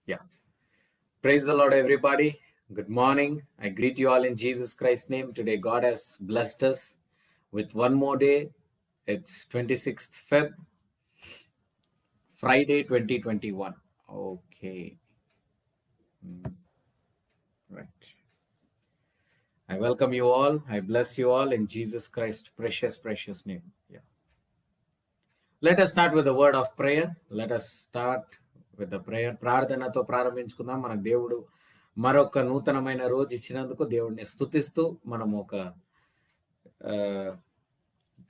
Yeah. Praise the Lord, everybody. Good morning. I greet you all in Jesus Christ's name. Today, God has blessed us with one more day. It's 26th Feb, Friday, 2021. Okay. Right. I welcome you all. I bless you all in Jesus Christ's precious name. Yeah. Let us start with a word of prayer. Let us start with the prayer. ప్రార్థనతో ప్రారంభించుకుందాం. మనకు దేవుడు మరొక నూతనమైన రోజు ఇచ్చినందుకు దేవుడిని స్తుతిస్తూ మనం ఒక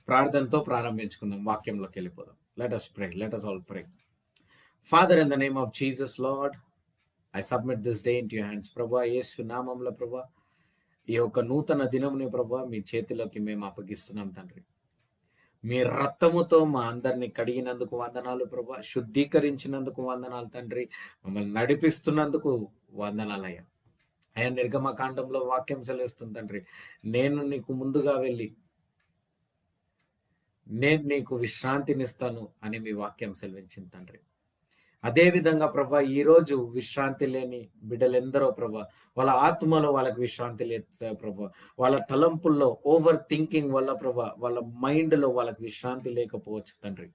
ప్రార్థనతో ప్రారంభించుకుందాం. వాక్యంలోకి వెళ్ళిపోదాం. Let us pray. Let us all pray. Father, in the name of Jesus, Lord, I submit this day into your hands. ప్రభా, యేసు నామములో ప్రభా, ఈ యొక్క నూతన దినముని ప్రభా మీ చేతిలోకి మేము అప్పగిస్తున్నాం తండ్రి. మీ రక్తముతో మా అందరిని కడిగినందుకు వందనాలు ప్రభా, శుద్ధీకరించినందుకు వందనాలు తండ్రి, మమ్మల్ని నడిపిస్తున్నందుకు వందనాలయ్యా. అయ్యా, నిర్గమకాండంలో వాక్యం సెలవిస్తుంది తండ్రి, నేను నీకు ముందుగా వెళ్ళి నేను నీకు విశ్రాంతినిస్తాను అని మీ వాక్యం సెలవించింది తండ్రి. అదేవిధంగా ప్రభా, ఈరోజు విశ్రాంతి లేని బిడ్డలెందరో ప్రభా, వాళ్ళ ఆత్మలో వాళ్ళకి విశ్రాంతి లేదు ప్రభా, వాళ్ళ తలంపుల్లో ఓవర్ థింకింగ్ వల్ల ప్రభా, వాళ్ళ మైండ్లో వాళ్ళకి విశ్రాంతి లేకపోవచ్చు తండ్రి.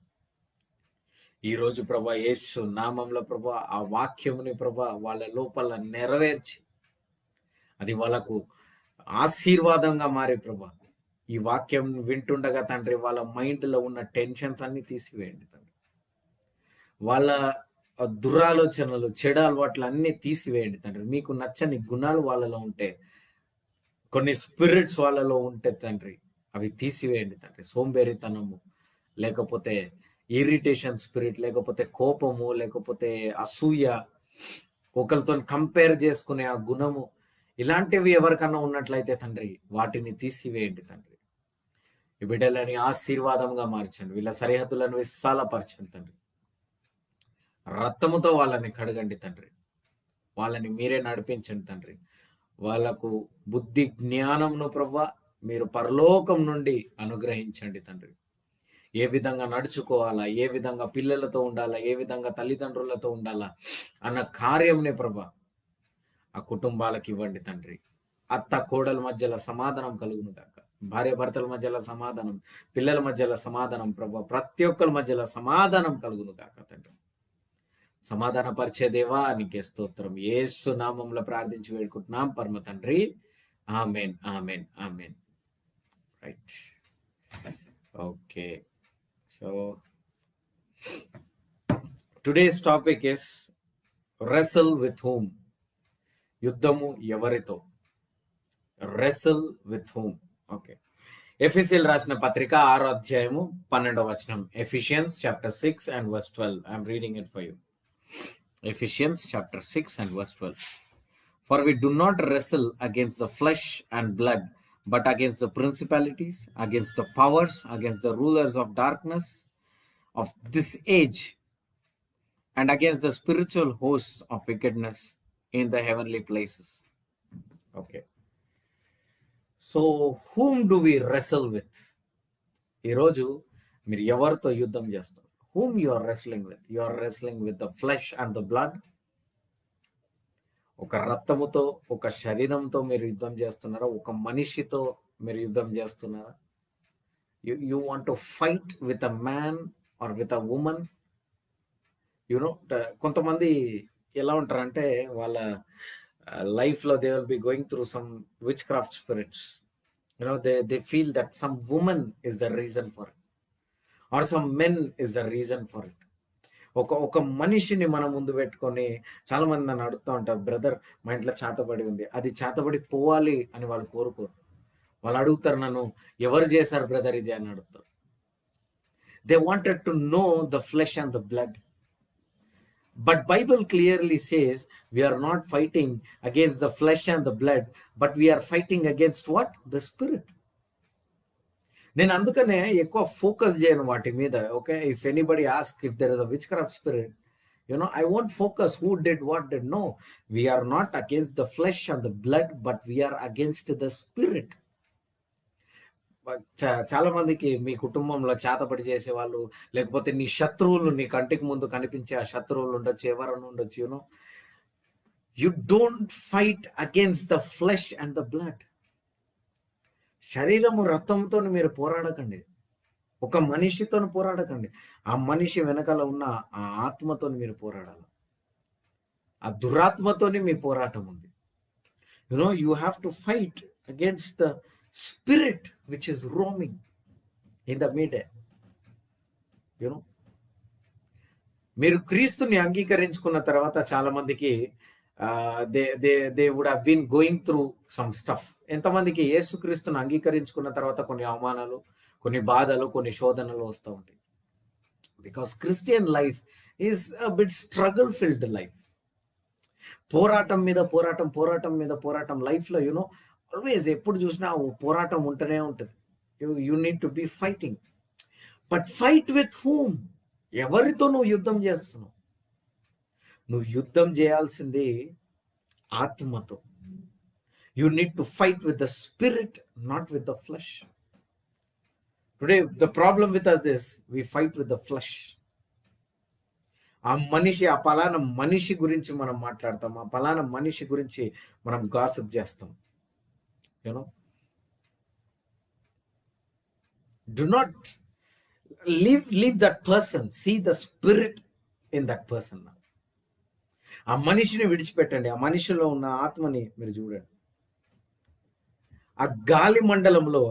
ఈరోజు ప్రభా యేసు నామంలో ప్రభా ఆ వాక్యముని ప్రభా వాళ్ళ లోపల నెరవేర్చి అది వాళ్ళకు ఆశీర్వాదంగా మారి ప్రభా, ఈ వాక్యం వింటుండగా తండ్రి వాళ్ళ మైండ్లో ఉన్న టెన్షన్స్ అన్ని తీసివేయండి తండ్రి. వాళ్ళ దురాలోచనలు, చెడు అలవాట్లు అన్ని తీసివేయండి తండ్రి. మీకు నచ్చని గుణాలు వాళ్ళలో ఉంటే, కొన్ని స్పిరిట్స్ వాళ్ళలో ఉంటే తండ్రి, అవి తీసివేయండి తండ్రి. సోంబేరితనము, లేకపోతే ఇరిటేషన్ స్పిరిట్, లేకపోతే కోపము, లేకపోతే అసూయ, ఒకరితో కంపేర్ చేసుకునే ఆ గుణము, ఇలాంటివి ఎవరికన్నా ఉన్నట్లయితే తండ్రి వాటిని తీసివేయండి తండ్రి. ఈ బిడ్డలని ఆశీర్వాదంగా మార్చండి. వీళ్ళ సరిహద్దులను విశాలపరచండి తండ్రి. రక్తముతో వాళ్ళని కడగండి తండ్రి. వాళ్ళని మీరే నడిపించండి తండ్రి. వాళ్ళకు బుద్ధి జ్ఞానంను ప్రభా మీరు పరలోకం నుండి అనుగ్రహించండి తండ్రి. ఏ విధంగా నడుచుకోవాలా, ఏ విధంగా పిల్లలతో ఉండాలా, ఏ విధంగా తల్లిదండ్రులతో ఉండాలా అన్న కార్యంని ప్రభా ఆ కుటుంబాలకు ఇవ్వండి తండ్రి. అత్త కోడల మధ్యలో సమాధానం కలుగును గాక. భార్య భర్తల మధ్యలో సమాధానం, పిల్లల మధ్యలో సమాధానం ప్రభా, ప్రతి ఒక్కరి మధ్యలో సమాధానం కలుగును గాక తండ్రి. సమాధాన పరిచే దేవా నీకే స్తోత్రం. యేసు నామంలో ప్రార్థించి వేడుకుంటున్నాం పరమ తండ్రి. Amen, amen, amen. Right. Okay. So today's topic is wrestle with whom. యుద్ధము ఎవరితో? wrestle with whom. ఓకే. ఎఫెసీయులకు రాసిన పత్రిక 6వ అధ్యాయము 12వ వచనం. Ephesians chapter 6 and verse 12. I am reading it for you. Ephesians chapter 6 and verse 12. For we do not wrestle against the flesh and blood, but against the principalities, against the powers, against the rulers of darkness of this age, and against the spiritual hosts of wickedness in the heavenly places. Okay. So whom do we wrestle with? ఈ రోజు మీరు ఎవరితో యుద్ధం చేస్తారు? Whom you are wrestling with? You are wrestling with the flesh and the blood. ఒక రక్తముతో, ఒక శరీరంతో మీరు యుద్ధం చేస్తున్నారా? ఒక మనిషితో మీరు యుద్ధం చేస్తున్నారా? You want to fight with a man or with a woman? You know, కొంతమంది ఎలా ఉంటారంటే వాళ్ళ లైఫ్లో they will be going through some witchcraft spirits. You know, they feel that some woman is the reason for it, or some men is the reason for it. ఒక మనిషిని మనం ముందు పెట్టుకొని చాలా మంది నన్ను అడుగుతూ ఉంటారు, బ్రదర్ మా ఇంట్లో చేతబడి ఉంది, అది చేతబడి పోవాలి అని వాళ్ళు కోరుకోరు. వాళ్ళు అడుగుతారు నన్ను, ఎవరు చేశారు బ్రదర్ ఇది అని అడుగుతారు. They wanted to know the flesh and the blood. But Bible clearly says we are not fighting against the flesh and the blood, but we are fighting against what? The spirit. నేను అందుకనే ఎక్కువ focus చేయను వాటి మీద. Okay, if anybody ask if there is a witchcraft spirit, you know, I won't focus who did what did. No, we are not against the flesh and the blood, but we are against the spirit. చాలా మందికి మీ కుటుంబంలో చేతబడి చేసేవాళ్ళు, లేకపోతే నీ శత్రువులు, నీ కంటికి ముందు కనిపించే ఆ శత్రువులు ఉండొచ్చు, ఎవరైనా ఉండొచ్చు. You know, You don't fight against the flesh and the blood. శరీరము రక్తంతో మీరు పోరాడకండి, ఒక మనిషితో పోరాడకండి, ఆ మనిషి వెనకాల ఉన్న ఆ ఆత్మతో మీరు పోరాడాలి. ఆ దురాత్మతోని మీ పోరాటం ఉంది. You have to fight against the spirit which is roaming in the midday. మీరు క్రీస్తుని అంగీకరించుకున్న తర్వాత చాలా మందికి they would have been going through some stuff. ఎంతమందికి యేసుక్రీస్తుని అంగీకరించుకున్న తర్వాత కొన్ని అవమానాలు, కొన్ని బాధలు, కొన్ని శోధనలు వస్తూ ఉంటాయి. Because Christian life is a bit struggle filled life. పోరాటం మీద పోరాటం, పోరాటం మీద పోరాటం లైఫ్లో ఆల్వేస్ ఎప్పుడు చూసినా పోరాటం ఉంటూనే ఉంటుంది. You need to be fighting. But fight with whom? ఎవరితో నువ్వు యుద్ధం చేస్తున్నావు? నువ్వు యుద్ధం చేయాల్సింది ఆత్మతో. You need to fight with the spirit, not with the flesh. Today the problem with us is we fight with the flesh. ఆ మనిషి, ఆ పలానా మనిషి గురించి మనం మాట్లాడతాం, ఆ పలానా మనిషి గురించి మనం గాసిప్ చేస్తాం. Do not leave that person. See the spirit in that person. ఆ మనిషిని విడిచిపెట్టండి, ఆ మనిషిలో ఉన్న ఆత్మని మీరు చూడండి. ఆ గాలి మండలంలో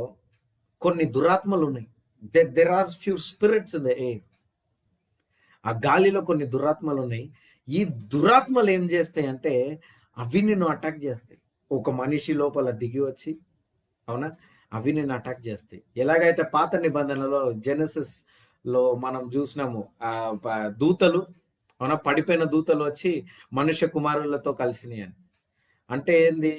కొన్ని దురాత్మలు ఉన్నాయి. There are few spirits in the air. ఆ గాలిలో కొన్ని దురాత్మలు ఉన్నాయి. ఈ దురాత్మలు ఏం చేస్తాయి అంటే అవి నిన్ను అటాక్ చేస్తాయి. ఒక మనిషి లోపల దిగి వచ్చి, అవునా, అవి నిన్ను అటాక్ చేస్తాయి. ఎలాగైతే పాత నిబంధనలో జెనసిస్ లో మనం చూసినాము, దూతలు, అవునా, పడిపోయిన దూతలు వచ్చి మనుష్య కుమారులతో కలిసినాయి అని. అంటే ఏంది?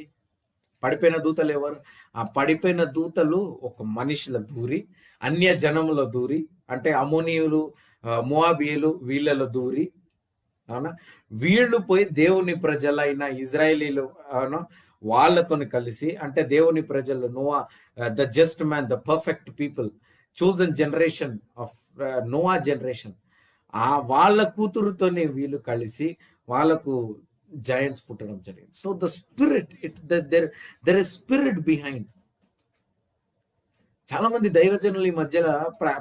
పడిపోయిన దూతలు ఎవరు? ఆ పడిపోయిన దూతలు ఒక మనిషిలో దూరి, అన్య జనములో దూరి, అంటే అమోనీయులు, మోయాబీయులు వీళ్ళలో దూరి, అవునా, వీళ్ళు పోయి దేవుని ప్రజలైన ఇజ్రాయేలీలు, అవునా, వాళ్ళతో కలిసి, అంటే దేవుని ప్రజలు, Noah, the just man, the perfect people, chosen generation of Noah generation, ఆ వాళ్ళ కూతురుతోనే వీళ్ళు కలిసి వాళ్ళకు జాయింట్స్ పుట్టడం జరిగింది. So the spirit, there is spirit behind. చాలా మంది దైవజనులు ఈ మధ్యలో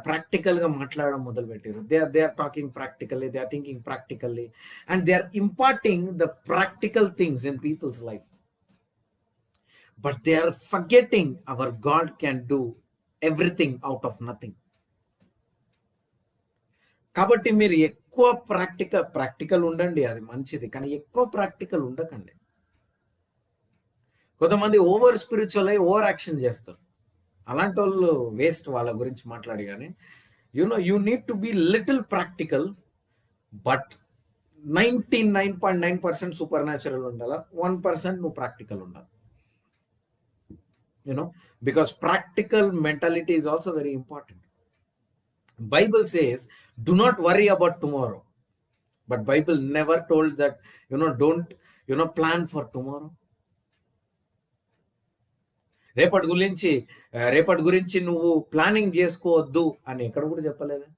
ప్రాక్టికల్ గా మాట్లాడడం మొదలు పెట్టారు. They are talking practically, they are thinking practically, and they are imparting the practical things in people's life. But they are forgetting our God can do everything out of nothing. కాబట్టి మీరు ఎక్కువ practical ఉండండి, అది మంచిది, కానీ ఎక్కువ practical ఉండకండి. కొంతమంది ఓవర్ స్పిరిచువల్ అయి ఓవర్ యాక్షన్ చేస్తారు. అలాంటి వాళ్ళు వేస్ట్, వాళ్ళ గురించి మాట్లాడి. కానీ you need to be little practical, but 99.9% super natural ఉండాలా, 1% నువ్వు ప్రాక్టికల్ ఉండాలి. Because practical mentality is also very important. Bible says, do not worry about tomorrow. But Bible never told that, don't, plan for tomorrow. రేపటి గురించి నువ్వు planning చేసుకోవద్దు అని ఎక్కడ కూడా చెప్పలేదా?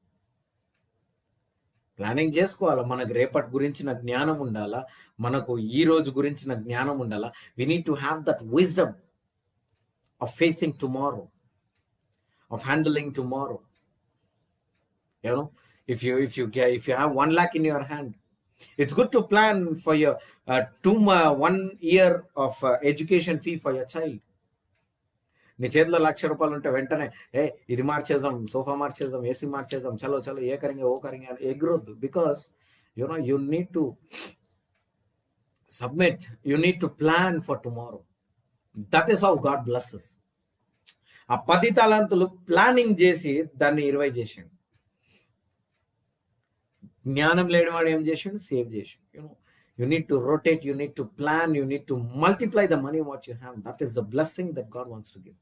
ప్లానింగ్ చేసుకోవాలా. మనకు రేపటి గురించిన జ్ఞానం ఉండాలా, మనకు ఈ రోజు గురించిన జ్ఞానం ఉండాలా. We need to have that wisdom of facing tomorrow, of handling tomorrow. If you have 1 lakh in your hand, it's good to plan for your 1 year of education fee for your child. నీ చేతిలో 1,00,000 రూపాయలు ఉంటే వెంటనే ఇది మార్చేద్దాం, sofa మార్చేద్దాం, AC మార్చేద్దాం, చలో ఏ కరింగే ఓ కరింగే అని ఎగ్రొద్దు. Because you need to submit, you need to plan for tomorrow. That is how God blesses. ఆ 10 తలాంతులు ప్లానింగ్ చేసి దాన్ని 20 చేసిండు. జ్ఞానం లేనివాడు ఏం చేసిండు? సేవ్ చేసిండు. You need to rotate, you need to plan, you need to multiply the money what you have. That is the blessing that God wants to give.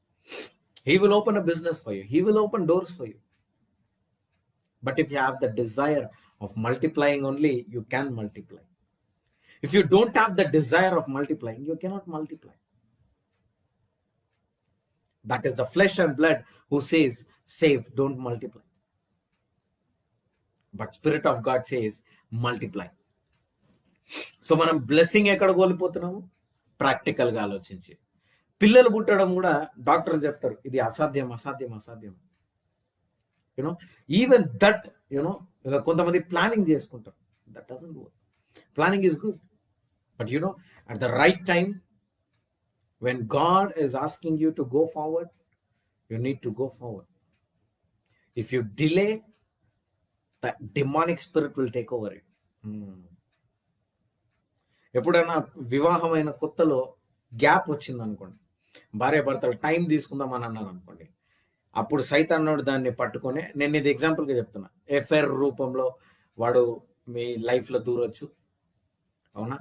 He will open a business for you. He will open doors for you. But if you have the desire of multiplying only, you can multiply. If you don't have the desire of multiplying, you cannot multiply. That is the flesh and blood who says, save, don't multiply. But Spirit of God says, multiply. So మనం blessing ఎక్కడ కోల్పోతున్నాము? ప్రాక్టికల్గా ఆలోచించి. పిల్లలు పుట్టడం కూడా డాక్టర్లు చెప్తారు ఇది అసాధ్యం అసాధ్యం అసాధ్యం. యూనో ఈవెన్ దట్ యూనో కొంతమంది ప్లానింగ్ చేసుకుంటారు. That doesn't work. Planning is good, but you know at the right time when God is asking you to go forward, you need to go forward. If you delay, that demonic spirit will take over it. ఎప్పుడైనా వివాహమైన కొత్తలో gap వచ్చింది అనుకోండి, భార్య భర్తలు time తీసుకుందామని అన్నారు అనుకోండి, అప్పుడు సైతానుడు దాన్ని పట్టుకొని, నేను ఇది ఎగ్జాంపుల్గా చెప్తున్నా, ఎఫ్ఐఆర్ రూపంలో వాడు మీ లైఫ్లో దూరొచ్చు, అవునా?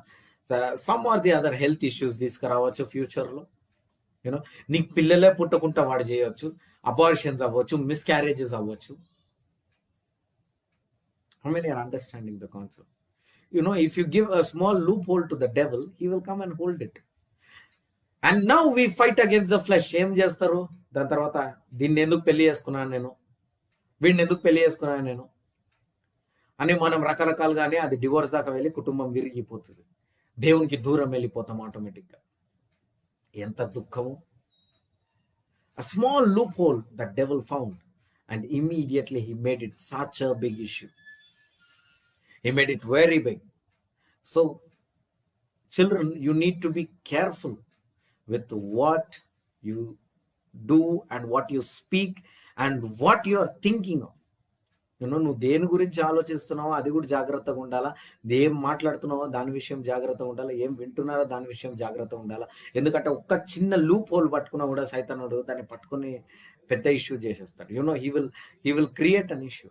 Some or the other health issues తీసుకురావచ్చు ఫ్యూచర్లో. యూనో నీకు పిల్లలే పుట్టకుండా వాడు చేయవచ్చు, అబార్షన్స్ అవ్వచ్చు, మిస్క్యారేజెస్ అవ్వచ్చు. How many are understanding the concept? You know, if you give a small loophole to the devil, he will come and hold it. And now we fight against the flesh. ఏం చేస్తారు దాని తర్వాత? దీన్ని ఎందుకు పెళ్లి చేసుకున్నాను నేను, వీడిని ఎందుకు పెళ్లి చేసుకున్నాను నేను అని మనం రకరకాలుగానే అది డివోర్స్ దాకా వెళ్ళి కుటుంబం విరిగిపోతుంది, దేవునికి దూరం వెళ్ళిపోతాం ఆటోమేటిక్గా. ఎంత దుఃఖము! A small loophole that devil found, and immediately he made it such a big issue. He made it very big. So children, you need to be careful with what you do and what you speak and what you are thinking of. నువ్వు దేని గురించి ఆలోచిస్తున్నావో అది కూడా జాగ్రత్తగా ఉండాలా, ఏం మాట్లాడుతున్నావో దాని విషయం జాగ్రత్తగా ఉండాలా, ఏం వింటున్నారో దాని విషయం జాగ్రత్తగా ఉండాలా. ఎందుకంటే ఒక్క చిన్న లూప్ హోల్ పట్టుకున్నా కూడా సైతానుడు దాన్ని పట్టుకుని పెద్ద ఇష్యూ చేసేస్తాడు. He will create an issue.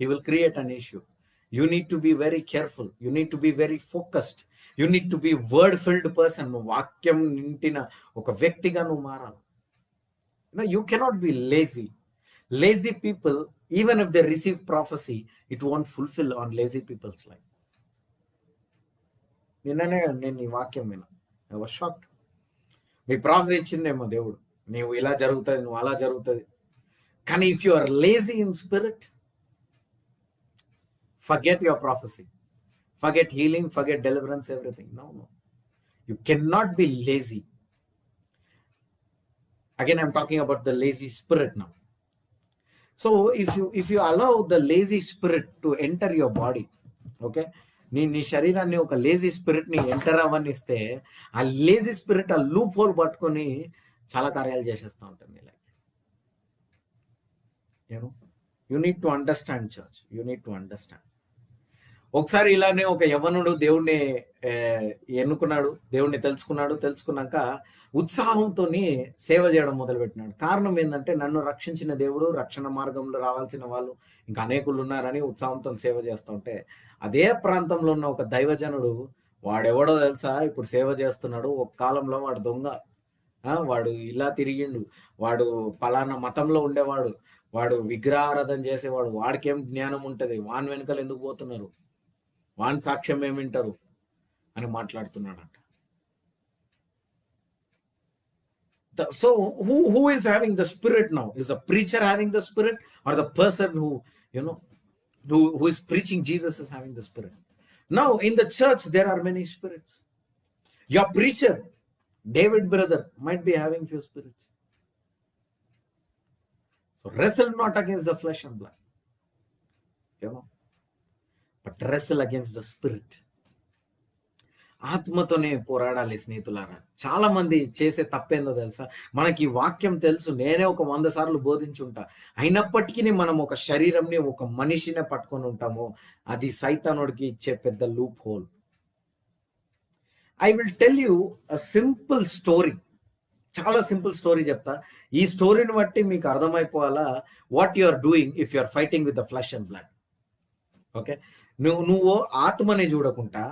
He will create an issue. You need to be very careful. You need to be very focused. You need to be word-filled person. వాక్యం నింటిన ఒక వ్యక్తిగా నువ్వు మారాలి. You cannot be lazy. Lazy people, even if they receive prophecy, it won't fulfill on lazy people's life. నిన్ననే నేను ఈ వాక్యం విన్నా. I was shocked. మీ ప్రాఫెసీ ఇచ్చిందేమో దేవుడు, నీవు ఇలా జరుగుతుంది, నువ్వు అలా జరుగుతుంది. కానీ if you are lazy in spirit, forget your prophecy, forget healing, forget deliverance, everything. No. You cannot be lazy. Again, I'm talking about the lazy spirit now. So if you allow the lazy spirit to enter your body, okay, నీ శరీరాన్ని ఒక lazy spirit ని enter అవ్వనిస్తే, ఆ lazy spirit ఆ loop whole పట్టుకొని చాలా కార్యాలు చేసేస్తూ ఉంటుంది life. You need to understand church, you need to understand. ఒకసారి ఇలానే ఒక యవ్వనుడు దేవుణ్ణి ఎన్నుకున్నాడు, దేవుణ్ణి తెలుసుకున్నాక ఉత్సాహంతో సేవ చేయడం మొదలుపెట్టినాడు. కారణం ఏంటంటే, నన్ను రక్షించిన దేవుడు, రక్షణ మార్గంలో రావాల్సిన వాళ్ళు ఇంకా అనేకులు ఉన్నారని ఉత్సాహంతో సేవ చేస్తూ ఉంటే, అదే ప్రాంతంలో ఉన్న ఒక దైవజనుడు, వాడెవడో తెలుసా, ఇప్పుడు సేవ చేస్తున్నాడు, ఒక కాలంలో వాడు దొంగ, వాడు ఇలా తిరిగిండు, వాడు పలానా మతంలో ఉండేవాడు, వాడు విగ్రహారాధన చేసేవాడు, వాడికేం జ్ఞానం ఉంటుంది, వాని వెనుకలు ఎందుకు పోతున్నారు, వాని సాక్ష్యం ఏమి వింటారు అని మాట్లాడుతున్నాడంట. So who is having the spirit now? Is the preacher having the spirit, or the person who is preaching Jesus is having the spirit? Now in the church there are many spirits. Your preacher, David brother, might be having few spirits. So wrestle not against the flesh and blood, but wrestle against the spirit. ఆత్మతోనే పోరాడాలి స్నేహితులారా. చాలా మంది చేసే తప్పేందో తెలుసా, మనకి వాక్యం తెలుసు, నేనే ఒక 100 సార్లు బోధించుంటా, అయినప్పటికీ మనం ఒక శరీరంని, ఒక మనిషిని పట్టుకొని ఉంటాము. అది సైతానుడికి ఇచ్చే పెద్ద loophole. I will tell you a simple story, చాలా సింపుల్ స్టోరీ చెప్తా. ఈ స్టోరీని బట్టి మీకు అర్థమైపోవాలా what you are doing if you are fighting with the flesh and blood. Okay, నువ్వు ఆత్మని చూడకుండా,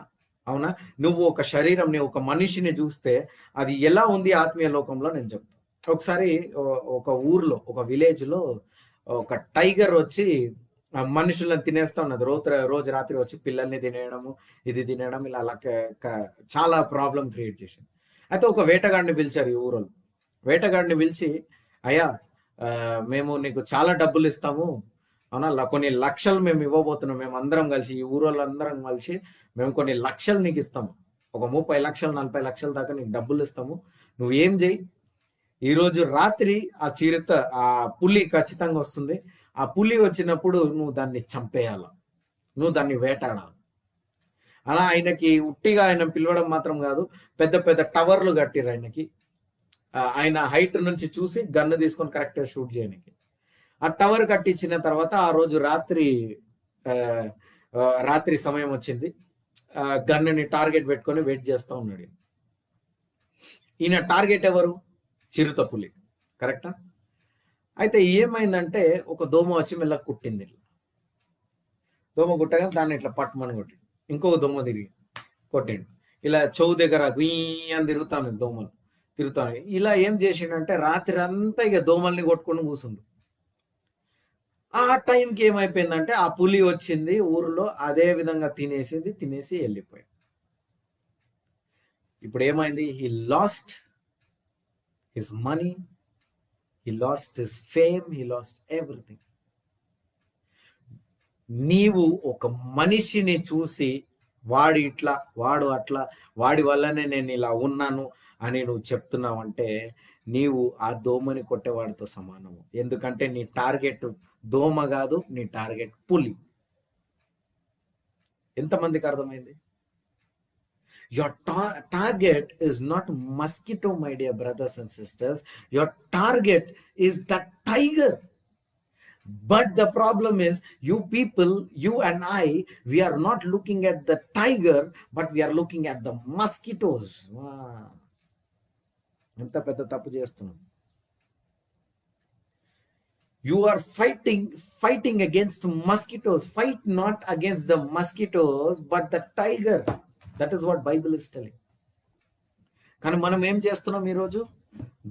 అవునా, నువ్వు ఒక శరీరంని, ఒక మనిషిని చూస్తే అది ఎలా ఉంది ఆత్మీయ లోకంలో నేను చెప్తాను. ఒకసారి ఒక ఊర్లో, ఒక విలేజ్ లో ఒక టైగర్ వచ్చి మనుషులను తినేస్తా ఉన్నది. రోజు రాత్రి వచ్చి పిల్లల్ని తినేయడము, ఇది తినేయడం, ఇలా చాలా ప్రాబ్లం క్రియేట్ చేసింది. అయితే ఒక వేటగాడిని పిలిచారు ఈ ఊరోళ్ళు. వేటగాడిని పిలిచి, అయ్యా మేము నీకు చాలా డబ్బులు ఇస్తాము, అవునా? కొన్ని లక్షలు మేము ఇవ్వబోతున్నాం. మేము అందరం కలిసి, ఈ ఊరోళ్ళందరం కలిసి మేము కొన్ని లక్షలు నీకు ఇస్తాము. ఒక 30 లక్షలు 40 లక్షల దాకా నీకు డబ్బులు ఇస్తాము. నువ్వేం చేయి, ఈరోజు రాత్రి ఆ పులి ఖచ్చితంగా వస్తుంది. ఆ పులి వచ్చినప్పుడు నువ్వు దాన్ని చంపేయాల, నువ్వు దాన్ని వేటాడాలి. అలా ఆయనకి ఉట్టిగా ఆయన పిలవడం మాత్రం కాదు, పెద్ద పెద్ద టవర్లు కట్టిరు ఆయనకి. ఆయన హైట్ నుంచి చూసి గన్ను తీసుకొని కరెక్ట్గా షూట్ చేయడానికి. ఆ టవర్ కట్టించిన తర్వాత ఆ రోజు రాత్రి సమయం వచ్చింది. గన్నుని టార్గెట్ పెట్టుకొని వెయిట్ చేస్తూ ఉన్నాడు. ఈయన టార్గెట్ ఎవరు? చిరుతపులి, కరెక్టా? అయితే ఏమైందంటే ఒక దోమ వచ్చి మెల్ల కుట్టింది. దోమ కుట్టగా దాన్ని ఇట్లా పట్టుమని కొట్టి ఇంకొక దోమ తిరిగి కొట్టిండు. ఇలా చెవు దగ్గర గుయ్యి అని తిరుగుతాను దోమలు తిరుగుతాను. ఇలా ఏం చేసిండంటే రాత్రి అంతా ఇక దోమల్ని కొట్టుకొని కూర్చుండు. ఆ టైంకి ఏమైపోయిందంటే ఆ పులి వచ్చింది ఊరిలో, అదే విధంగా తినేసి వెళ్ళిపోయింది. ఇప్పుడు ఏమైంది? He lost his money, he lost his fame, he lost everything. నీవు ఒక మనిషిని చూసి వాడు ఇట్లా, వాడు అట్లా, వాడి వల్లనే నేను ఇలా ఉన్నాను అని నువ్వు చెప్తున్నావంటే నీవు ఆ దోమని కొట్టేవాడితో సమానము. ఎందుకంటే నీ టార్గెట్ దోమ కాదు, నీ టార్గెట్ పులి. ఎంతమందికి అర్థమైంది? Your target is not mosquito, my dear brothers and sisters. Your target is the tiger. But the problem is, you people, you and I, we are not looking at the tiger, but we are looking at the mosquitoes. ఎంత పెద్ద తప్పు చేస్తున్నాం. You are fighting against mosquitoes. Fight not against the mosquitoes, but the tiger. That is what Bible is telling. కానీ మనం ఏం చేస్తున్నాం ఈరోజు?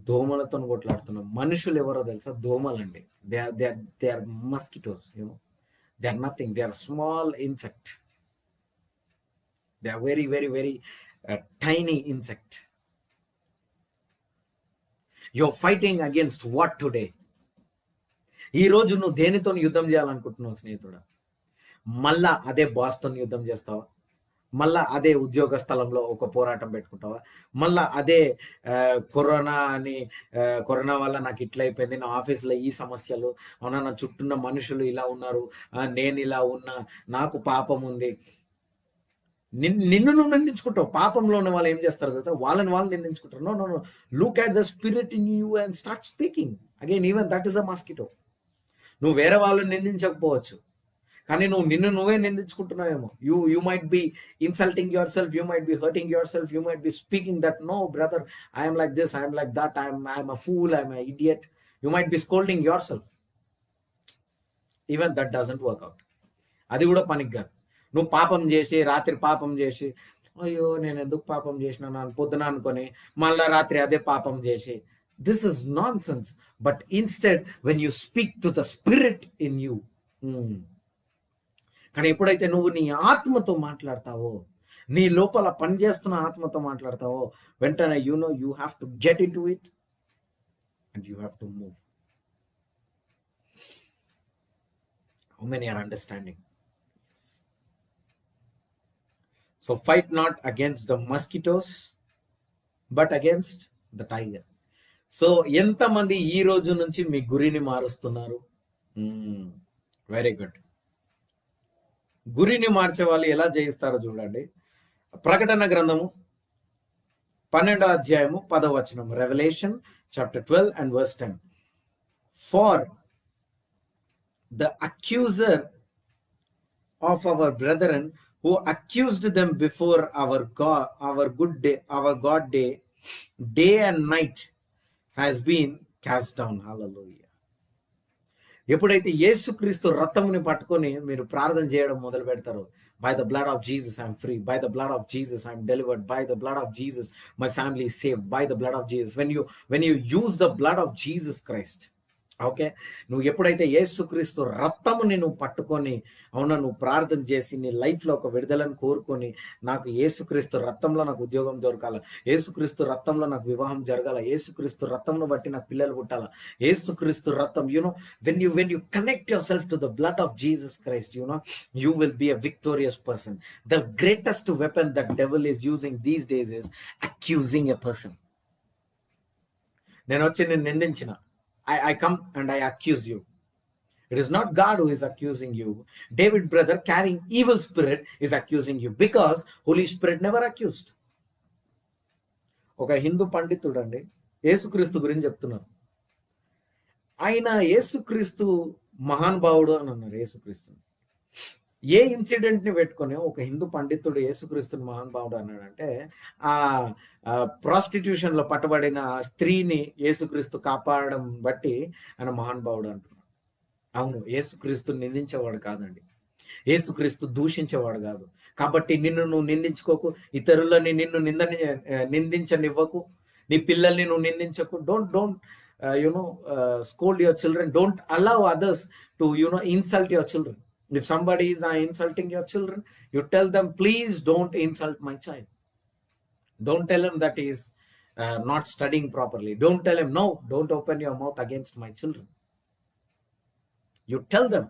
దోమలతో కొట్లాడుతున్నాం. మనుషులు ఎవరో తెలుసా? దోమలండి. They are mosquitoes, they are nothing. They are small insect. They are very very very tiny insect. You are fighting against what today? ఈ రోజు నువ్వు దేనితో యుద్ధం చేయాలనుకుంటున్నావు స్నేహితుడా? మళ్ళా అదే బాస్తో యుద్ధం చేస్తావా? మళ్ళా అదే ఉద్యోగ స్థలంలో ఒక పోరాటం పెట్టుకుంటావా? మళ్ళా అదే కరోనా వల్ల నాకు ఇట్లా అయిపోయింది, నా ఆఫీస్లో ఈ సమస్యలు, అవునా, నా చుట్టూన్న మనుషులు ఇలా ఉన్నారు, నేను ఇలా ఉన్నా, నాకు పాపం ఉంది. నిన్ను నువ్వు నిందించుకుంటావు. పాపంలో ఉన్న వాళ్ళు ఏం చేస్తారు తెలుసా? వాళ్ళని నిందించుకుంటారు. No no no, look at the spirit in you and start speaking again. Even that is a mosquito. నువ్వు వేరే వాళ్ళని నిందించకపోవచ్చు, కానీ నిన్ను నువ్వే నిందించుకుంటున్నావేమో. You might be insulting yourself, you might be hurting yourself, you might be speaking that no brother, I'm like this, I'm like that, I'm a fool, I'm a idiot. You might be scolding yourself. Even that doesn't work out. అది కూడా పనికి కాదు. నువ్వు పాపం చేసి, రాత్రి పాపం చేసి, అయ్యో నేను ఎందుకు పాపం చేసినా అని పొద్దున అనుకొని మళ్ళా రాత్రి అదే పాపం చేసి, this is nonsense. But instead, when you speak to the spirit in you, కానీ ఎప్పుడైతే నువ్వు నీ ఆత్మతో మాట్లాడతావో, నీ లోపల పనిచేస్తున్న ఆత్మతో మాట్లాడతావో, వెంటనే you have to get into it and you have to move. How many are understanding? Yes. So fight not against the mosquitoes, but against the tiger. So ఎంతమంది ఈ రోజు నుంచి మీ గురిని మారుస్తున్నారు? Very good. గురిని మార్చే వాళ్ళు ఎలా జయిస్తారో చూడండి. ప్రకటన గ్రంథము 12వ అధ్యాయము 10వ వచనం. Revelation chapter 12 and verse 10. For the accuser of our brethren who accused them before our God day and night has been cast down. Hallelujah. ఎప్పుడైతే యేసుక్రీస్తు రక్తముని పట్టుకొని మీరు ప్రార్థన చేయడం మొదలు పెడతారో, by the blood of Jesus I'm free, by the blood of Jesus I'm delivered, by the blood of Jesus my family is saved, by the blood of Jesus. When you use the blood of Jesus Christ, okay. నువ్వు ఎప్పుడైతే యేసుక్రీస్తు రక్తముని నువ్వు పట్టుకొని, అవునా, నువ్వు ప్రార్థన చేసి నీ లైఫ్‌లో ఒక విడుదలను కోరుకొని, నాకు యేసుక్రీస్తు రక్తంలో నాకు ఉద్యోగం దొరకాల, యేసుక్రీస్తు రక్తంలో నాకు వివాహం జరగాల, యేసుక్రీస్తు రక్తంను బట్టి నాకు పిల్లలు పుట్టాల, యేసుక్రీస్తు రక్తం, when you connect yourself to the blood of Jesus Christ, you will be a victorious person. The greatest weapon that devil is using these days is accusing a person. నేను వచ్చి నిన్ను నిందించిన, I come and I accuse you. It is not God who is accusing you. David brother carrying evil spirit is accusing you, because Holy Spirit never accused. ఒక హిందూ పండితుడు అండి యేసుక్రీస్తు గురించి చెప్తున్నారు. ఆయన యేసుక్రీస్తు మహానుభావుడు అని అన్నారు. యేసుక్రీస్తు ఏ ఇన్సిడెంట్ ని పెట్టుకొని ఒక హిందూ పండితుడు యేసుక్రీస్తుని మహానుభావుడు అన్నాడంటే, ఆ ప్రాస్టిట్యూషన్ లో పట్టబడిన స్త్రీని యేసుక్రీస్తు కాపాడడం బట్టి ఆయన మహానుభావుడు అంటున్నాడు. అవును, యేసుక్రీస్తు నిందించేవాడు కాదండి, యేసుక్రీస్తు దూషించేవాడు కాదు. కాబట్టి నిన్ను నువ్వు నిందించుకోకు, ఇతరులని నిన్ను నిందించనివ్వకు, నీ పిల్లల్ని నువ్వు నిందించకు. Don't scold your children. Don't allow others to insult your children. If somebody is insulting your children, you tell them, please don't insult my child. Don't tell him that he is not studying properly. Don't tell him, no, don't open your mouth against my children. You tell them,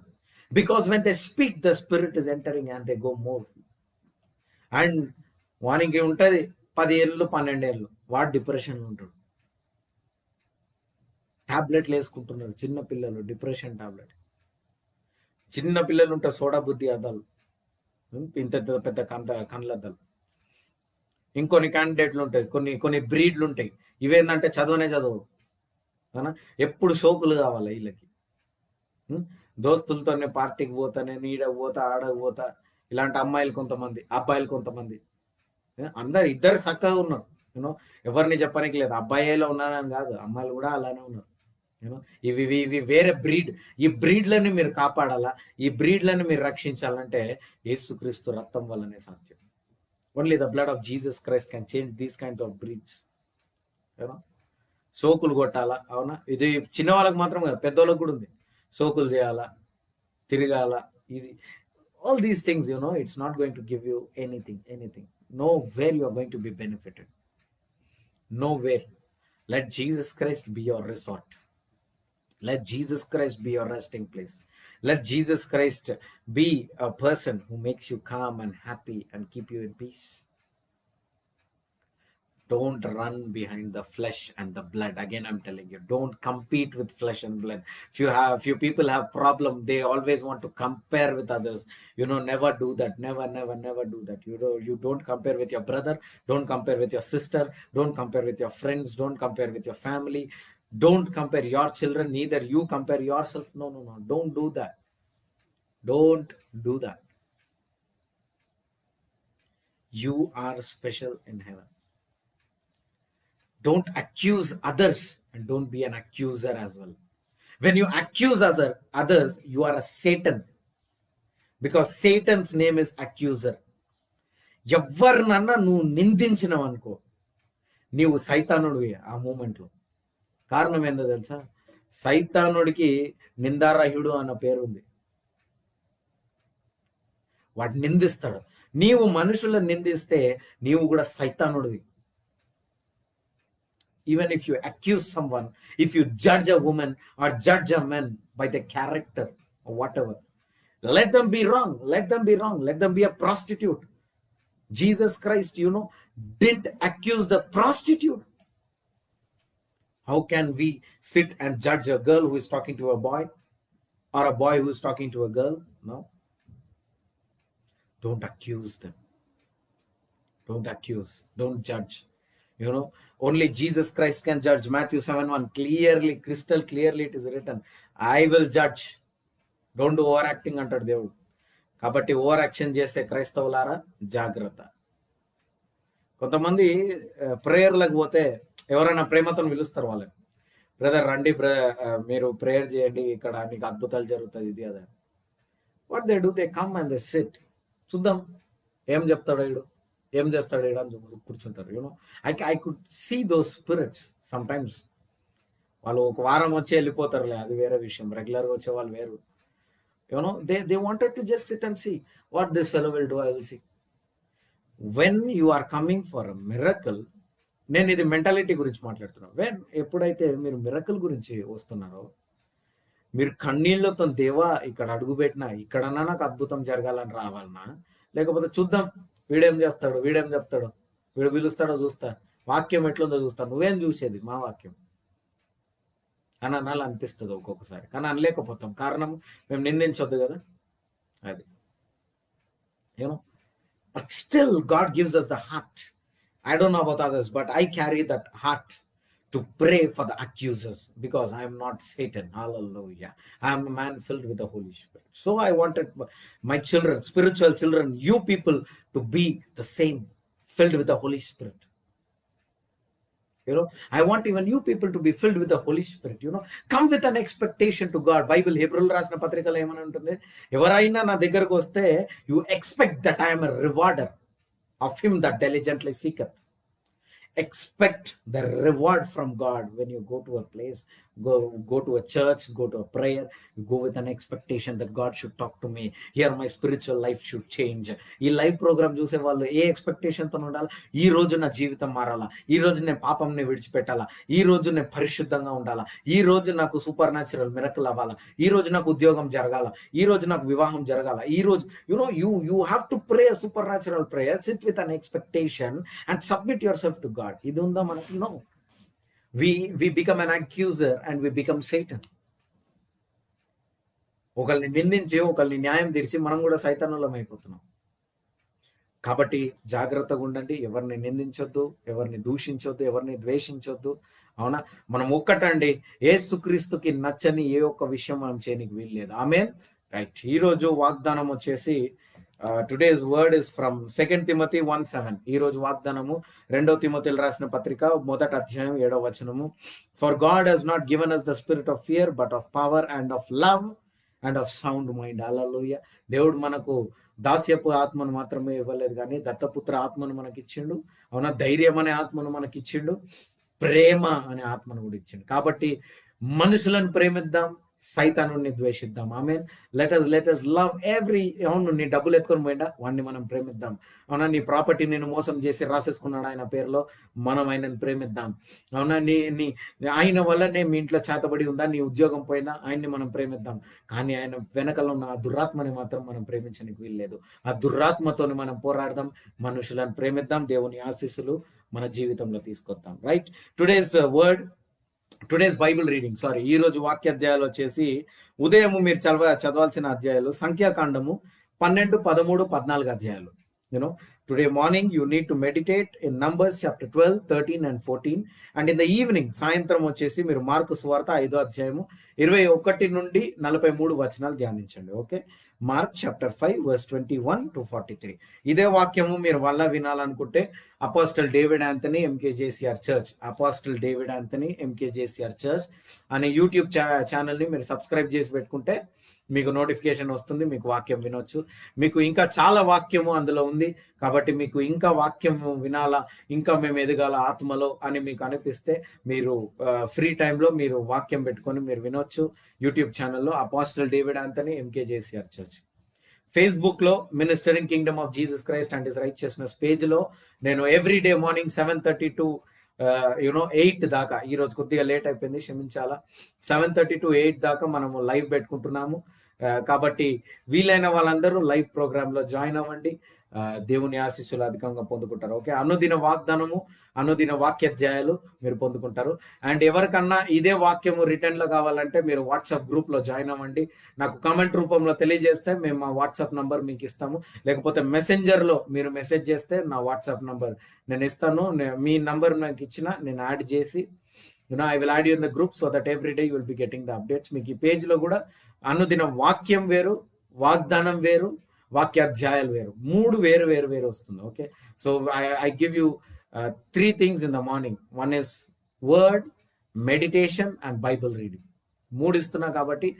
because when they speak, the spirit is entering and they go more. And వానికి ఉంటుంది 10 ఏళ్ళు 12 ఏళ్ళు, వాడు డిప్రెషన్లో ఉంటాడు. టాబ్లెట్లు వేసుకుంటున్నారు చిన్న పిల్లలు, డిప్రెషన్ టాబ్లెట్. చిన్న పిల్లలు ఉంటారు సోడా బుద్ధి అద్దాలు, ఇంత పెద్ద కండ్లద్దాలు. ఇంకొన్ని క్యాండిడేట్లు ఉంటాయి, కొన్ని బ్రీడ్లు ఉంటాయి. ఇవేంటంటే చదువునే చదువు, ఎప్పుడు షోకులు కావాలి వీళ్ళకి. దోస్తులతోనే పార్టీకి పోతానే, నీడకు పోతా, ఆడకు పోతా. ఇలాంటి అమ్మాయిలు కొంతమంది, అబ్బాయిలు కొంతమంది, అందరు ఇద్దరు చక్కగా ఉన్నారు. ఎవరిని చెప్పడానికి లేదు, అబ్బాయిలో ఉన్నారని కాదు, అమ్మాయిలు కూడా అలానే ఉన్నారు. ఇవి వేరే బ్రీడ్. ఈ బ్రీడ్లని మీరు కాపాడాలా, ఈ బ్రీడ్లని మీరు రక్షించాలంటే యేసుక్రీస్తు రక్తం వల్లనే సాధ్యం. Only the blood of Jesus Christ can change these kinds of breeds. సోకులు కొట్టాలా, అవునా, ఇది చిన్న వాళ్ళకి మాత్రం కాదు, పెద్దోళ్ళకి కూడా ఉంది. సోకులు చేయాలా, తిరగాల, easy. All these things, it's not going to give you anything. Nowhere you are going to be benefited. Nowhere. Let Jesus Christ be your resort. Let Jesus Christ be your resting place. Let Jesus Christ be a person who makes you calm and happy and keep you in peace. Don't run behind the flesh and the blood. Again, I'm telling you, don't compete with flesh and blood. Few people have problem. They always want to compare with others. Never do that. Never do that. You don't compare with your brother. Don't compare with your sister. Don't compare with your friends. Don't compare with your family. Don't compare your children. Neither you compare yourself. No. Don't do that. Don't do that. You are special in heaven. Don't accuse others, and don't be an accuser as well. When you accuse others, you are a Satan, because Satan's name is accuser. ఎవరినన్నా నువ్వు నిందించినావు అనుకో, నీవు సైతానుడివి ఆ మూమెంట్లో. కారణం ఏందో తెలుసా? సైతానుడికి నిందారహిడు అన్న పేరు ఉంది. వాడు నిందిస్తాడు. నీవు మనుషులను నిందిస్తే నీవు కూడా సైతానుడివి. Even if you accuse someone, if you judge a woman or judge a man by their character or whatever, let them be wrong. Let them be a prostitute. Jesus Christ, didn't accuse the prostitute. How can we sit and judge a girl who is talking to a boy, or a boy who is talking to a girl? No. Don't accuse them. Don't accuse. Don't judge. Only Jesus Christ can judge. Matthew 7:1 clearly, crystal clearly it is written, I will judge. Don't do overacting అంటాడు దేవుడు. కాబట్టి over action చేస్తే క్రైస్తవులారా జాగ్రత్త. కొంతమంది ప్రేయర్లకు పోతే ఎవరైనా ప్రేమతో పిలుస్తారు వాళ్ళని, బ్రదర్ రండి, మీరు ప్రేయర్ చేయండి, ఇక్కడ మీకు అద్భుతాలు జరుగుతుంది, ఇది అదే. What they do, they come and they sit. చూద్దాం ఏం చెప్తాడు వీడు, ఏం చేస్తాడు అని కూర్చుంటారు. I could see those spirits sometimes. వాళ్ళు ఒక వారం వచ్చి వెళ్ళిపోతారులే, అది వేరే విషయం. రెగ్యులర్గా వచ్చే వాళ్ళు వేరు. They wanted to just sit and see what this fellow will do. I will see. When you are coming for a miracle, నేను ఇది మెంటాలిటీ గురించి మాట్లాడుతున్నాను. ఎప్పుడైతే మీరు మిరకల్ గురించి వస్తున్నారో, మీరు కన్నీళ్లతో దేవా ఇక్కడ అడుగుపెట్టినా ఇక్కడన్నా నాకు అద్భుతం జరగాలని రావాలన్నా, లేకపోతే చూద్దాం వీడేం చేస్తాడు, వీడేం చెప్తాడు, వీడు పిలుస్తాడో చూస్తా, వాక్యం ఎట్లుందో చూస్తా, నువ్వేం చూసేది మా వాక్యం అని అనాలనిపిస్తుంది ఒక్కొక్కసారి. కానీ అనలేకపోతాం, కారణం మేము నిందించొద్దు కదా. అది but still God gives us the heart. I don't know about others, but I carry that heart to pray for the accusers, because I am not Satan. Hallelujah. I am a man filled with the Holy Spirit. So I wanted my children, spiritual children, you people, to be the same, filled with the Holy Spirit. I want even you people to be filled with the Holy Spirit. Come with an expectation to God. Bible Hebrew రాసిన పత్రికలో ఏమని ఉంటుంది, ఎవరైనా నా దగ్గరకు వస్తే you expect that I am a rewarder of him that diligently seeketh. Expect the reward from God when you go to a place, go to a church, go to a prayer. You go with an expectation that God should talk to me. Here my spiritual life should change. ఈ live programme చూసే వాళ్ళు ఏ ఎక్స్పెక్టేషన్తో ఉండాలి, ఈ రోజు నా జీవితం మారాలా, ఈ రోజు నేను పాపంని విడిచిపెట్టాలా, ఈ రోజు నేను పరిశుద్ధంగా ఉండాలా, ఈ రోజు నాకు సూపర్ న్యాచురల్ మిరకల్ అవ్వాలా, ఈ రోజు నాకు ఉద్యోగం జరగాల, ఈ రోజు నాకు వివాహం జరగాల, ఈ రోజు you have to pray a supernatural prayer. Sit with an expectation and submit yourself to God. ఇది ఉందా మనకి? we become an accuser and we become Satan. ఒకళ్ళని నిందించి ఒకళ్ళని న్యాయం తీర్చి మనం కూడా సైతానులం అయిపోతున్నాం. కాబట్టి జాగ్రత్తగా ఉండండి. ఎవరిని నిందించొద్దు, ఎవరిని దూషించొద్దు, ఎవరిని ద్వేషించొద్దు. అవునా? మనం ఒక్కటండి, యేసుక్రీస్తుకి నచ్చని ఏ ఒక్క విషయం మనం చేయనికి వీల్లేదు. ఆమేన్. రైట్. ఈరోజు వాగ్దానం వచ్చేసి today's word is from 2 Timothy 1:7. ఈ రోజు వాగ్దానము 2 తిమోతికి రాసిన పత్రిక 1వ అధ్యాయం 7వ వచనము. For God has not given us the spirit of fear, but of power and of love and of sound mind. Hallelujah. దేవుడు మనకు దాస్యపు ఆత్మను మాత్రమే ఇవ్వలేదు, కానీ దత్తపుత్ర ఆత్మను మనకి ఇచ్చిండు. అవునా? ధైర్యం అనే ఆత్మను మనకి ఇచ్చిండు, ప్రేమ అనే ఆత్మను కూడా ఇచ్చిండు. కాబట్టి మనుషులను ప్రేమిద్దాం, సైతానుని ద్వేషిద్దాం. ఆమేన్. Let us love every. అవును, నీ డబ్బులు ఎత్తుకొని పోయిండా, వాడిని మనం ప్రేమిద్దాం. అవునా? నీ ప్రాపర్టీ నేను మోసం చేసి రాసేసుకున్నాడు ఆయన పేరులో, మనం ఆయనను ప్రేమిద్దాం. అవునా? ఆయన వల్లనే మీ ఇంట్లో చేతబడి ఉందా, నీ ఉద్యోగం పోయిందా, ఆయన్ని మనం ప్రేమిద్దాం. కానీ ఆయన వెనకలో ఉన్న ఆ దురాత్మని మాత్రం మనం ప్రేమించడానికి వీల్లేదు. ఆ దురాత్మతోని మనం పోరాడదాం, మనుషులను ప్రేమిద్దాం, దేవుని ఆశీస్సులు మన జీవితంలో తీసుకొద్దాం. రైట్. టుడేస్ బైబిల్ రీడింగ్, ఈ రోజు వాక్య అధ్యాయాలు వచ్చేసి ఉదయము మీరు చదవాల్సిన అధ్యాయాలు సంఖ్యాకాండము 12, 13, 14 అధ్యాయాలు. Today morning you need to meditate in Numbers chapter 12, 13 and 14. And in the evening, సాయంత్రం వచ్చేసి మీరు మార్కు సువార్త 5వ అధ్యాయము 21 నుండి 43 వచనాలు ధ్యానించండి. Okay. Mark chapter 5 verse 21 to 43. ఇదే వాక్యము మీరు వల్ల వినాలనుకుంటే apostle David Anthony MKJCR church, apostle David Anthony MKJCR church అనే యూట్యూబ్ ఛానల్ని మీరు సబ్స్క్రైబ్ చేసి పెట్టుకుంటే మీకు నోటిఫికేషన్ వస్తుంది, మీకు వాక్యం వినొచ్చు. మీకు ఇంకా చాలా వాక్యము అందులో ఉంది, కాబట్టి మీకు ఇంకా వాక్యం వినాలా, ఇంకా మేము ఎదగాల ఆత్మలో అని మీకు అనిపిస్తే మీరు ఫ్రీ టైంలో మీరు వాక్యం పెట్టుకొని మీరు వినొచ్చు యూట్యూబ్ ఛానల్లో apostle David Anthony MKJCR church. ఫేస్బుక్లో ministering kingdom of Jesus Christ and his righteousness పేజ్లో నేను ఎవ్రీ డే మార్నింగ్ 7:30 to 8 దాకా, ఈరోజు కొద్దిగా లేట్ అయిపోయింది, క్షమించాలా, 7:30 to 8 దాకా మనము లైవ్ పెట్టుకుంటున్నాము. కాబట్టి వీలైన వాళ్ళందరూ లైవ్ ప్రోగ్రామ్ లో జాయిన్ అవ్వండి, దేవుని ఆశీస్సులు అధికంగా పొందుకుంటారు. ఓకే. అనుదిన వాగ్దానము, అనుదిన వాక్యాధ్యాయాలు మీరు పొందుకుంటారు. అండ్ ఎవరికన్నా ఇదే వాక్యము రిటర్న్ లో కావాలంటే మీరు వాట్సాప్ గ్రూప్ లో జాయిన్ అవ్వండి. నాకు కామెంట్ రూపంలో తెలియజేస్తే మేము మా వాట్సాప్ నంబర్ మీకు ఇస్తాము, లేకపోతే మెసెంజర్ లో మీరు మెసేజ్ చేస్తే నా వాట్సాప్ నంబర్ నేను ఇస్తాను. మీ నంబర్ నాకు ఇచ్చిన నేను యాడ్ చేసి I will add you in the group so that every day you will be getting the updates. మీకు ఈ పేజ్ లో కూడా అనుదిన వాక్యం వేరు, వాగ్దానం వేరు, వాక్యాధ్యాయాలు వేరు, 3 వేరు వస్తుంది. Okay. So I give you 3 things in the morning. One is word, meditation and Bible reading. 3 ఇస్తున్నా కాబట్టి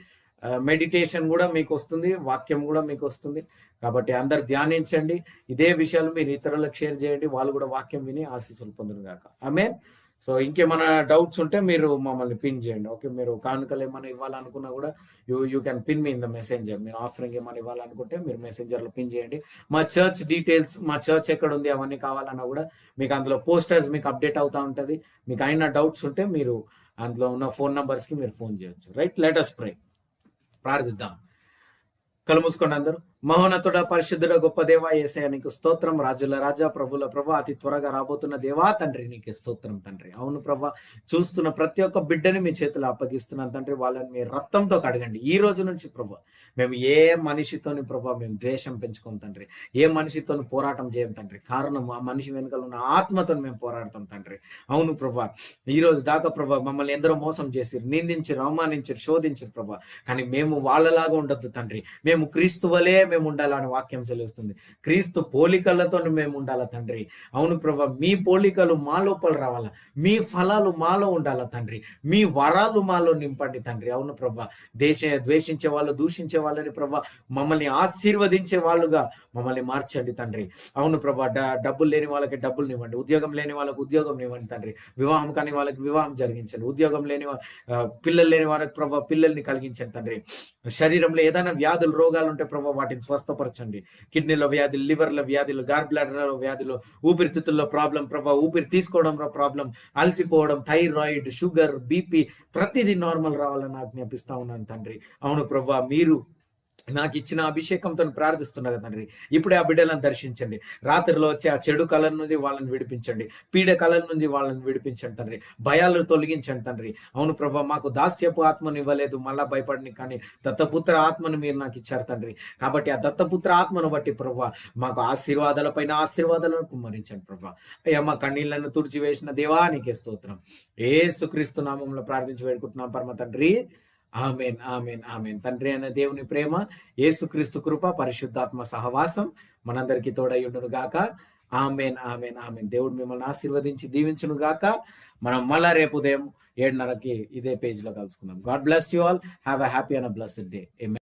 మెడిటేషన్ కూడా మీకు వస్తుంది, వాక్యం కూడా మీకు వస్తుంది. కాబట్టి అందరు ధ్యానించండి, ఇదే విషయాలు మీరు ఇతరులకు షేర్ చేయండి, వాళ్ళు కూడా వాక్యం విని ఆశీస్సులు పొందును గాక. ఆమేన్. సో ఇంకేమైనా డౌట్స్ ఉంటే మీరు మమ్మల్ని పిన్ చేయండి. ఓకే. మీరు కానుకలు ఏమైనా ఇవ్వాలనుకున్నా కూడా you can pin me in the messenger. మీరు ఆఫరింగ్ ఏమైనా ఇవ్వాలనుకుంటే మీరు మెసెంజర్లో పిన్ చేయండి. మా చర్చ్ డీటెయిల్స్, మా చర్చ్ ఎక్కడ ఉంది అవన్నీ కావాలన్నా కూడా మీకు అందులో పోస్టర్స్ మీకు అప్డేట్ అవుతా ఉంటుంది. మీకు అయినా డౌట్స్ ఉంటే మీరు అందులో ఉన్న ఫోన్ నంబర్స్కి మీరు ఫోన్ చేయొచ్చు. Right, let us pray. ప్రార్థిద్దాం. కళ్ళు మూసుకోండి అందరూ. మహోన్నతుడ, పరిశుద్ధుడ, గొప్ప దేవా యేసయ్య నీకు స్తోత్రం. రాజుల రాజా, ప్రభుల ప్రభా, అతి త్వరగా రాబోతున్న దేవా తండ్రి నీకు స్తోత్రం తండ్రి. అవును ప్రభా, చూస్తున్న ప్రతి ఒక్క బిడ్డని మీ చేతులు అప్పగిస్తున్నాను తండ్రి. వాళ్ళని మీ రక్తంతో కడగండి. ఈ రోజు నుంచి ప్రభా మేము ఏ మనిషితోని ప్రభా మేము ద్వేషం పెంచుకోం తండ్రి. ఏ మనిషితోని పోరాటం చేయం తండ్రి. కారణం ఆ మనిషి వెనుకలు ఉన్న ఆత్మతో మేము పోరాడతాం తండ్రి. అవును ప్రభా, ఈ రోజు దాకా ప్రభా మమ్మల్ని ఎందరో మోసం చేసి నిందించి అవమానించి శోధించారు ప్రభా. కానీ మేము వాళ్ళలాగా ఉండొద్దు తండ్రి. మేము క్రీస్తు వలే మేము ఉండాలని వాక్యం సెలవుస్తుంది. క్రీస్తు పోలికలతో మేము ఉండాలా తండ్రి. అవును ప్రభా, మీ పోలికలు మా లోపల రావాలా, మీ ఫలాలు మాలో ఉండాలా తండ్రి. మీ వరాలు మాలో నింపండి తండ్రి. అవును ప్రభా, ద్వేషించే వాళ్ళు, దూషించే వాళ్ళని ప్రభా మమ్మల్ని ఆశీర్వదించే వాళ్ళుగా మమ్మల్ని మార్చండి తండ్రి. అవును ప్రభా, డబ్బులు లేని వాళ్ళకి డబ్బులు ఇవ్వండి, ఉద్యోగం లేని వాళ్ళకి ఉద్యోగం ఇవ్వండి తండ్రి. వివాహం కాని వాళ్ళకి వివాహం జరిగించండి, ఉద్యోగం లేని పిల్లలు లేని వాళ్ళకి ప్రభా పిల్లల్ని కలిగించండి తండ్రి. శరీరంలో ఏదైనా వ్యాధులు, రోగాలు ఉంటే ప్రభా వాటిని స్వస్థపరచండి. కిడ్నీలో వ్యాధులు, లివర్ల వ్యాధులు, గాల్ బ్లాడర్లో వ్యాధులు, ఊపిరితిత్తుల్లో ప్రాబ్లం ప్రభా, ఊపిరి తీసుకోవడంలో ప్రాబ్లం, అలసిపోవడం, థైరాయిడ్, షుగర్, బీపీ ప్రతిదీ నార్మల్ రావాలని ఆజ్ఞాపిస్తా ఉన్నాను తండ్రి. అవును ప్రభా, మీరు నాకు ఇచ్చిన అభిషేకంతో ప్రార్థిస్తున్నారు తండ్రి. ఇప్పుడే ఆ బిడ్డలను దర్శించండి. రాత్రిలో వచ్చే ఆ చెడు కళల నుండి వాళ్ళని విడిపించండి. పీడ కళల నుండి వాళ్ళని విడిపించండి తండ్రి. భయాలను తొలగించండి తండ్రి. అవును ప్రభా, మాకు దాస్యపు ఆత్మను ఇవ్వలేదు మళ్ళా భయపడిని, కానీ దత్తపుత్ర ఆత్మను మీరు నాకు ఇచ్చారు తండ్రి. కాబట్టి ఆ దత్తపుత్ర ఆత్మను బట్టి ప్రభా మాకు ఆశీర్వాదాల పైన ఆశీర్వాదాలను కుమ్మరించండి ప్రభా. అయ్యా, మా కన్నీళ్లను తుడిచివేసిన దేవానికి స్తోత్రం. యేసుక్రీస్తు నామములో ప్రార్థించి వేడుకుంటున్నాం పరమ తండ్రి. Amen, amen, amen. తండ్రి అనే దేవుని ప్రేమ, యేసుక్రీస్తు కృప, పరిశుద్ధాత్మ సహవాసం మనందరికీ తోడయ్యుండును గాక. Amen, amen, amen. దేవుడు మిమ్మల్ని ఆశీర్వదించి దీవించును గాక. మనం మళ్ళా రేపు ఉదయం 7:30కి ఇదే పేజ్ లో కలుసుకుందాం. God bless you all. Have a happy and blessed day.